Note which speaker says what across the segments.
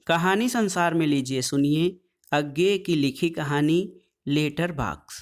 Speaker 1: कहानी संसार में लीजिए सुनिए अज्ञे की लिखी कहानी लेटर बॉक्स।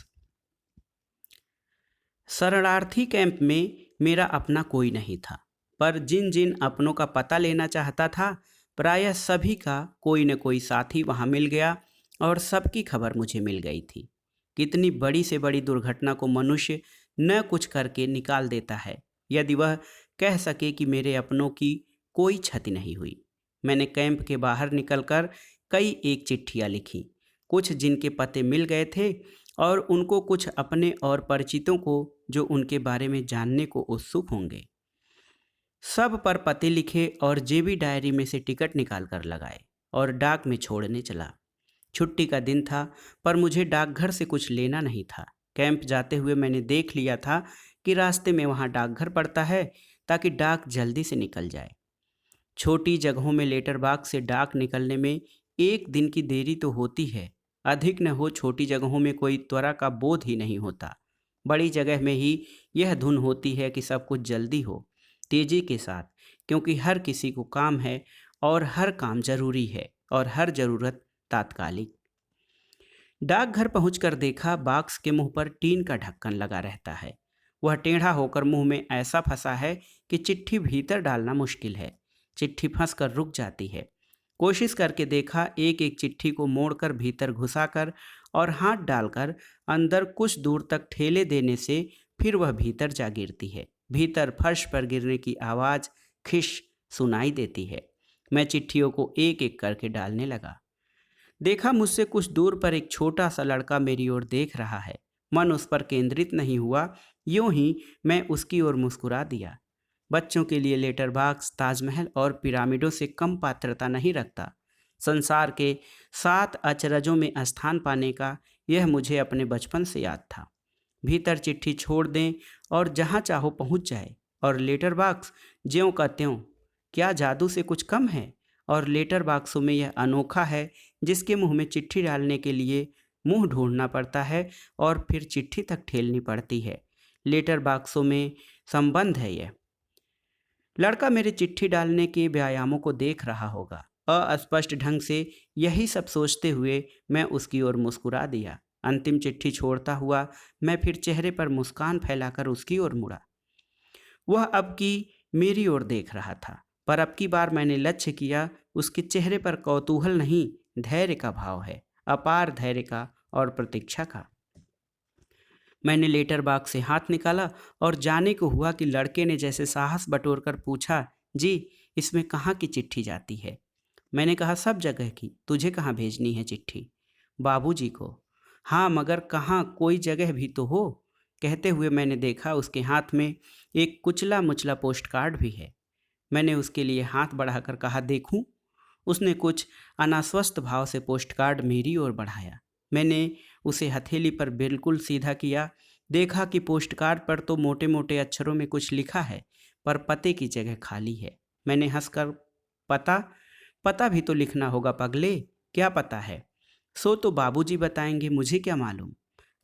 Speaker 1: शरणार्थी कैंप में मेरा अपना कोई नहीं था, पर जिन जिन अपनों का पता लेना चाहता था प्रायः सभी का कोई न कोई साथी वहां मिल गया और सबकी खबर मुझे मिल गई थी। कितनी बड़ी से बड़ी दुर्घटना को मनुष्य न कुछ करके निकाल देता है यदि वह कह सके कि मेरे अपनों की कोई क्षति नहीं हुई। मैंने कैंप के बाहर निकलकर कई एक चिट्ठियां लिखी, कुछ जिनके पते मिल गए थे और उनको, कुछ अपने और परिचितों को जो उनके बारे में जानने को उत्सुक होंगे। सब पर पते लिखे और जेबी डायरी में से टिकट निकाल कर लगाए और डाक में छोड़ने चला। छुट्टी का दिन था, पर मुझे डाकघर से कुछ लेना नहीं था। कैंप जाते हुए मैंने देख लिया था कि रास्ते में वहाँ डाकघर पड़ता है ताकि डाक जल्दी से निकल जाए। छोटी जगहों में लेटर बॉक्स से डाक निकलने में एक दिन की देरी तो होती है, अधिक न हो छोटी जगहों में कोई त्वरा का बोध ही नहीं होता। बड़ी जगह में ही यह धुन होती है कि सब कुछ जल्दी हो, तेजी के साथ, क्योंकि हर किसी को काम है और हर काम जरूरी है और हर जरूरत तात्कालिक। डाकघर पहुंचकर देखा बॉक्स के मुंह पर टीन का ढक्कन लगा रहता है। वह टेढ़ा होकर मुंह में ऐसा फंसा है कि चिट्ठी भीतर डालना मुश्किल है। चिट्ठी फंसकर रुक जाती है। कोशिश करके देखा, एक एक चिट्ठी को मोड़कर भीतर घुसाकर और हाथ डालकर अंदर कुछ दूर तक ठेले देने से फिर वह भीतर जा गिरती है। भीतर फर्श पर गिरने की आवाज खिश सुनाई देती है। मैं चिट्ठियों को एक एक करके डालने लगा। देखा, मुझसे कुछ दूर पर एक छोटा सा लड़का मेरी ओर देख रहा है। मन उस पर केंद्रित नहीं हुआ, यूं ही मैं उसकी ओर मुस्कुरा दिया। बच्चों के लिए लेटर बॉक्स ताजमहल और पिरामिडों से कम पात्रता नहीं रखता। संसार के 7 अचरजों में स्थान पाने का यह मुझे अपने बचपन से याद था। भीतर चिट्ठी छोड़ दें और जहां चाहो पहुंच जाए, और लेटर बॉक्स ज्यों का त्यों, क्या जादू से कुछ कम है? और लेटर बॉक्सों में यह अनोखा है जिसके मुंह में चिट्ठी डालने के लिए मुंह ढूंढना पड़ता है और फिर चिट्ठी तक ठेलनी पड़ती है। लेटर बॉक्सों में संबंध है यह। लड़का मेरे चिट्ठी डालने के व्यायामों को देख रहा होगा। अस्पष्ट ढंग से यही सब सोचते हुए मैं उसकी ओर मुस्कुरा दिया। अंतिम चिट्ठी छोड़ता हुआ मैं फिर चेहरे पर मुस्कान फैलाकर उसकी ओर मुड़ा। वह अब की मेरी ओर देख रहा था, पर अब की बार मैंने लक्ष्य किया, उसके चेहरे पर कौतूहल नहीं, धैर्य का भाव है, अपार धैर्य का और प्रतीक्षा का। मैंने लेटर बॉक्स से हाथ निकाला और जाने को हुआ कि लड़के ने जैसे साहस बटोरकर पूछा, जी, इसमें कहाँ की चिट्ठी जाती है? मैंने कहा, सब जगह की। तुझे कहाँ भेजनी है चिट्ठी? बाबूजी को। हाँ, मगर कहाँ, कोई जगह भी तो हो। कहते हुए मैंने देखा उसके हाथ में एक कुचला मुचला पोस्ट कार्ड भी है। मैंने उसके लिए हाथ बढ़ाकर कहा, देखूं? उसने कुछ अनाश्वस्त भाव से पोस्ट कार्ड मेरी ओर बढ़ाया। मैंने उसे हथेली पर बिल्कुल सीधा किया। देखा कि पोस्ट कार्ड पर तो मोटे मोटे अक्षरों में कुछ लिखा है, पर पते की जगह खाली है। मैंने हंसकर, पता? पता भी तो लिखना होगा पगले। क्या पता है? सो तो बाबूजी बताएंगे, मुझे क्या मालूम।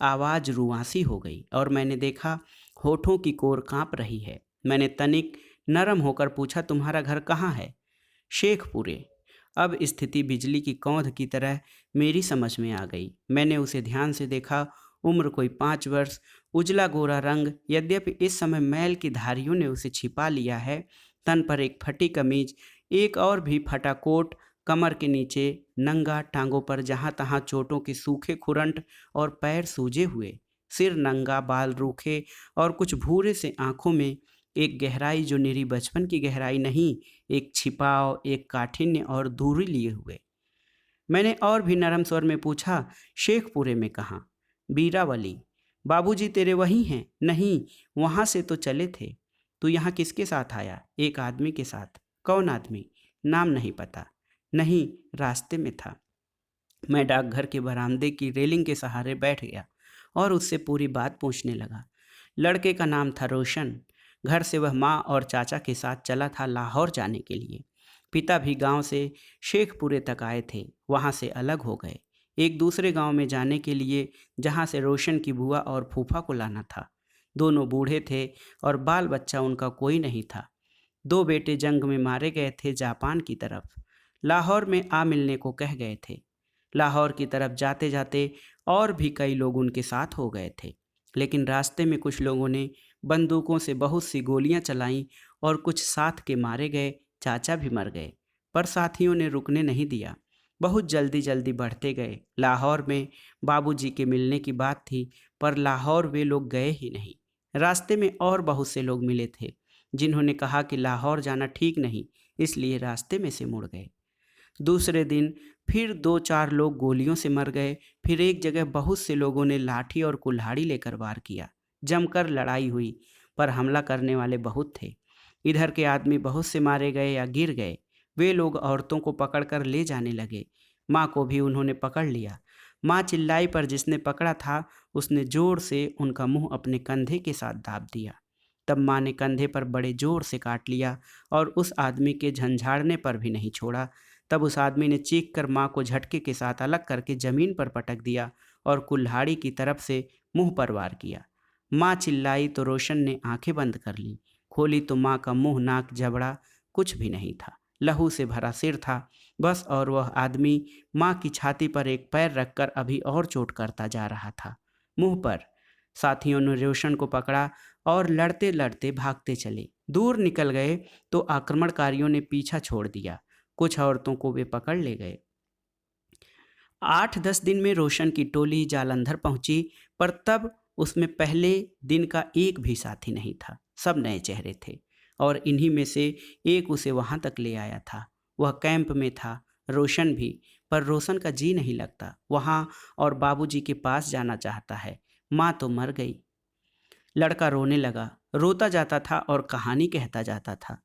Speaker 1: आवाज रुआसी हो गई और मैंने देखा होठों की कोर कांप रही है। मैंने तनिक नरम होकर पूछा, तुम्हारा घर कहाँ है? शेखपुरे। अब स्थिति बिजली की कौंध की तरह मेरी समझ में आ गई। मैंने उसे ध्यान से देखा। उम्र कोई 5 वर्ष, उजला गोरा रंग, यद्यपि इस समय मैल की धारियों ने उसे छिपा लिया है। तन पर एक फटी कमीज, एक और भी फटा कोट, कमर के नीचे नंगा, टांगों पर जहां तहां चोटों के सूखे खुरंट और पैर सूजे हुए, सिर नंगा, बाल रूखे और कुछ भूरे से आंखों में एक गहराई जो निरी बचपन की गहराई नहीं, एक छिपाव, एक काठिन्य और दूरी लिए हुए। मैंने और भी नरम स्वर में पूछा, शेखपुरे में कहाँ? बीरावली। बाबूजी तेरे वहीं हैं? नहीं, वहां से तो चले थे। तू यहाँ किसके साथ आया? एक आदमी के साथ। कौन आदमी? नाम नहीं पता। नहीं, रास्ते में था। मैं डाकघर के बरामदे की रेलिंग के सहारे बैठ गया और उससे पूरी बात पूछने लगा। लड़के का नाम था रोशन। घर से वह माँ और चाचा के साथ चला था लाहौर जाने के लिए। पिता भी गांव से शेखपुरे तक आए थे, वहां से अलग हो गए एक दूसरे गांव में जाने के लिए, जहां से रोशन की बुआ और फूफा को लाना था। दोनों बूढ़े थे और बाल बच्चा उनका कोई नहीं था। 2 बेटे जंग में मारे गए थे जापान की तरफ। लाहौर में आ मिलने को कह गए थे। लाहौर की तरफ जाते जाते और भी कई लोग उनके साथ हो गए थे, लेकिन रास्ते में कुछ लोगों ने बंदूकों से बहुत सी गोलियां चलाईं और कुछ साथ के मारे गए चाचा भी मर गए। पर साथियों ने रुकने नहीं दिया। बहुत जल्दी जल्दी बढ़ते गए। लाहौर में बाबूजी के मिलने की बात थी, पर लाहौर वे लोग गए ही नहीं। रास्ते में और बहुत से लोग मिले थे जिन्होंने कहा कि लाहौर जाना ठीक नहीं, इसलिए रास्ते में से मुड़ गए। दूसरे दिन फिर 2-4 लोग गोलियों से मर गए। फिर एक जगह बहुत से लोगों ने लाठी और कुल्हाड़ी लेकर वार किया। जमकर लड़ाई हुई, पर हमला करने वाले बहुत थे। इधर के आदमी बहुत से मारे गए या गिर गए। वे लोग औरतों को पकड़कर ले जाने लगे। माँ को भी उन्होंने पकड़ लिया। माँ चिल्लाई, पर जिसने पकड़ा था उसने जोर से उनका मुंह अपने कंधे के साथ दाब दिया। तब माँ ने कंधे पर बड़े जोर से काट लिया और उस आदमी के झंझाड़ने पर भी नहीं छोड़ा। तब उस आदमी ने चीख कर माँ को झटके के साथ अलग करके जमीन पर पटक दिया और कुल्हाड़ी की तरफ से मुंह पर वार किया। माँ चिल्लाई तो रोशन ने आंखें बंद कर ली। खोली तो माँ का मुंह, नाक, जबड़ा कुछ भी नहीं था। लहू से भरा सिर था बस, और वह आदमी माँ की छाती पर एक पैर रखकर अभी और चोट करता जा रहा था, मुंह पर। साथियों ने रोशन को पकड़ा और लड़ते लड़ते भागते चले। दूर निकल गए तो आक्रमणकारियों ने पीछा छोड़ दिया। कुछ औरतों को वे पकड़ ले गए। 8-10 दिन में रोशन की टोली जालंधर पहुंची, पर तब उसमें पहले दिन का एक भी साथी नहीं था। सब नए चेहरे थे और इन्हीं में से एक उसे वहां तक ले आया था। वह कैंप में था, रोशन भी, पर रोशन का जी नहीं लगता वहां और बाबूजी के पास जाना चाहता है। माँ तो मर गई। लड़का रोने लगा, रोता जाता था और कहानी कहता जाता था।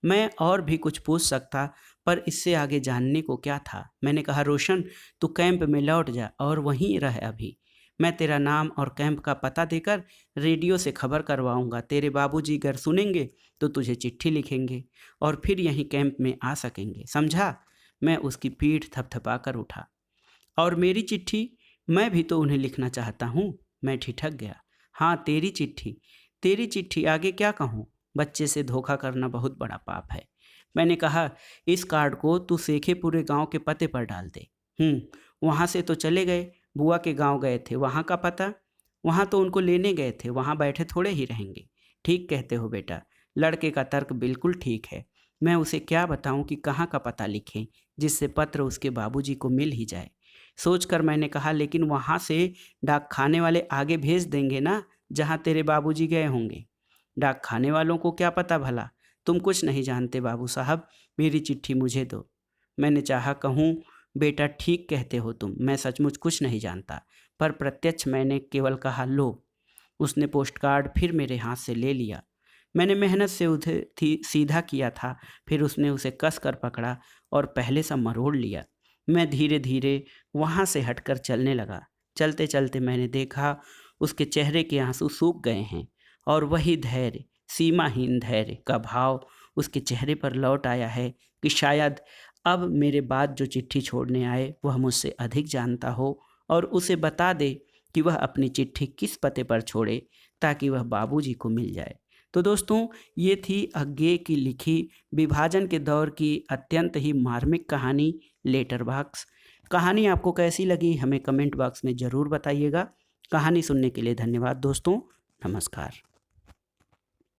Speaker 1: मैं और भी कुछ पूछ सकता, पर इससे आगे जानने को क्या था। मैंने कहा, रोशन तू कैंप में लौट जा और वहीं रह अभी। मैं तेरा नाम और कैंप का पता देकर रेडियो से खबर करवाऊंगा। तेरे बाबूजी अगर सुनेंगे तो तुझे चिट्ठी लिखेंगे और फिर यहीं कैंप में आ सकेंगे, समझा। मैं उसकी पीठ थपथपा कर उठा। और मेरी चिट्ठी, मैं भी तो उन्हें लिखना चाहता हूँ। मैं ठिठक गया। हाँ, तेरी चिट्ठी, तेरी चिट्ठी, आगे क्या कहूँ। बच्चे से धोखा करना बहुत बड़ा पाप है। मैंने कहा, इस कार्ड को तू सेखेपुरे गांव के पते पर डाल दे। वहाँ से तो चले गए, बुआ के गांव गए थे, वहाँ का पता? वहाँ तो उनको लेने गए थे, वहाँ बैठे थोड़े ही रहेंगे। ठीक कहते हो बेटा, लड़के का तर्क बिल्कुल ठीक है। मैं उसे क्या बताऊं कि कहाँ का पता लिखें जिससे पत्र उसके बाबूजी को मिल ही जाए। सोचकर मैंने कहा, लेकिन वहाँ से डाक खाने वाले आगे भेज देंगे ना, जहाँ तेरे बाबूजी गए होंगे। डाक खाने वालों को क्या पता भला। तुम कुछ नहीं जानते बाबू साहब, मेरी चिट्ठी मुझे दो। मैंने चाहा कहूँ, बेटा ठीक कहते हो तुम, मैं सचमुच कुछ नहीं जानता, पर प्रत्यक्ष मैंने केवल कहा, लो। उसने पोस्टकार्ड फिर मेरे हाथ से ले लिया। मैंने मेहनत से उसे सीधा किया था, फिर उसने उसे कस कर पकड़ा और पहले सा मरोड़ लिया। मैं धीरे धीरे वहाँ से हटकर चलने लगा। चलते चलते मैंने देखा उसके चेहरे के आंसू सूख गए हैं और वही धैर्य, सीमाहीन धैर्य का भाव उसके चेहरे पर लौट आया है कि शायद अब मेरे बाद जो चिट्ठी छोड़ने आए वह मुझसे अधिक जानता हो और उसे बता दे कि वह अपनी चिट्ठी किस पते पर छोड़े ताकि वह बाबूजी को मिल जाए। तो दोस्तों, ये थी अज्ञे की लिखी विभाजन के दौर की अत्यंत ही मार्मिक कहानी, लेटर बॉक्स। कहानी आपको कैसी लगी हमें कमेंट बॉक्स में ज़रूर बताइएगा। कहानी सुनने के लिए धन्यवाद दोस्तों। नमस्कार।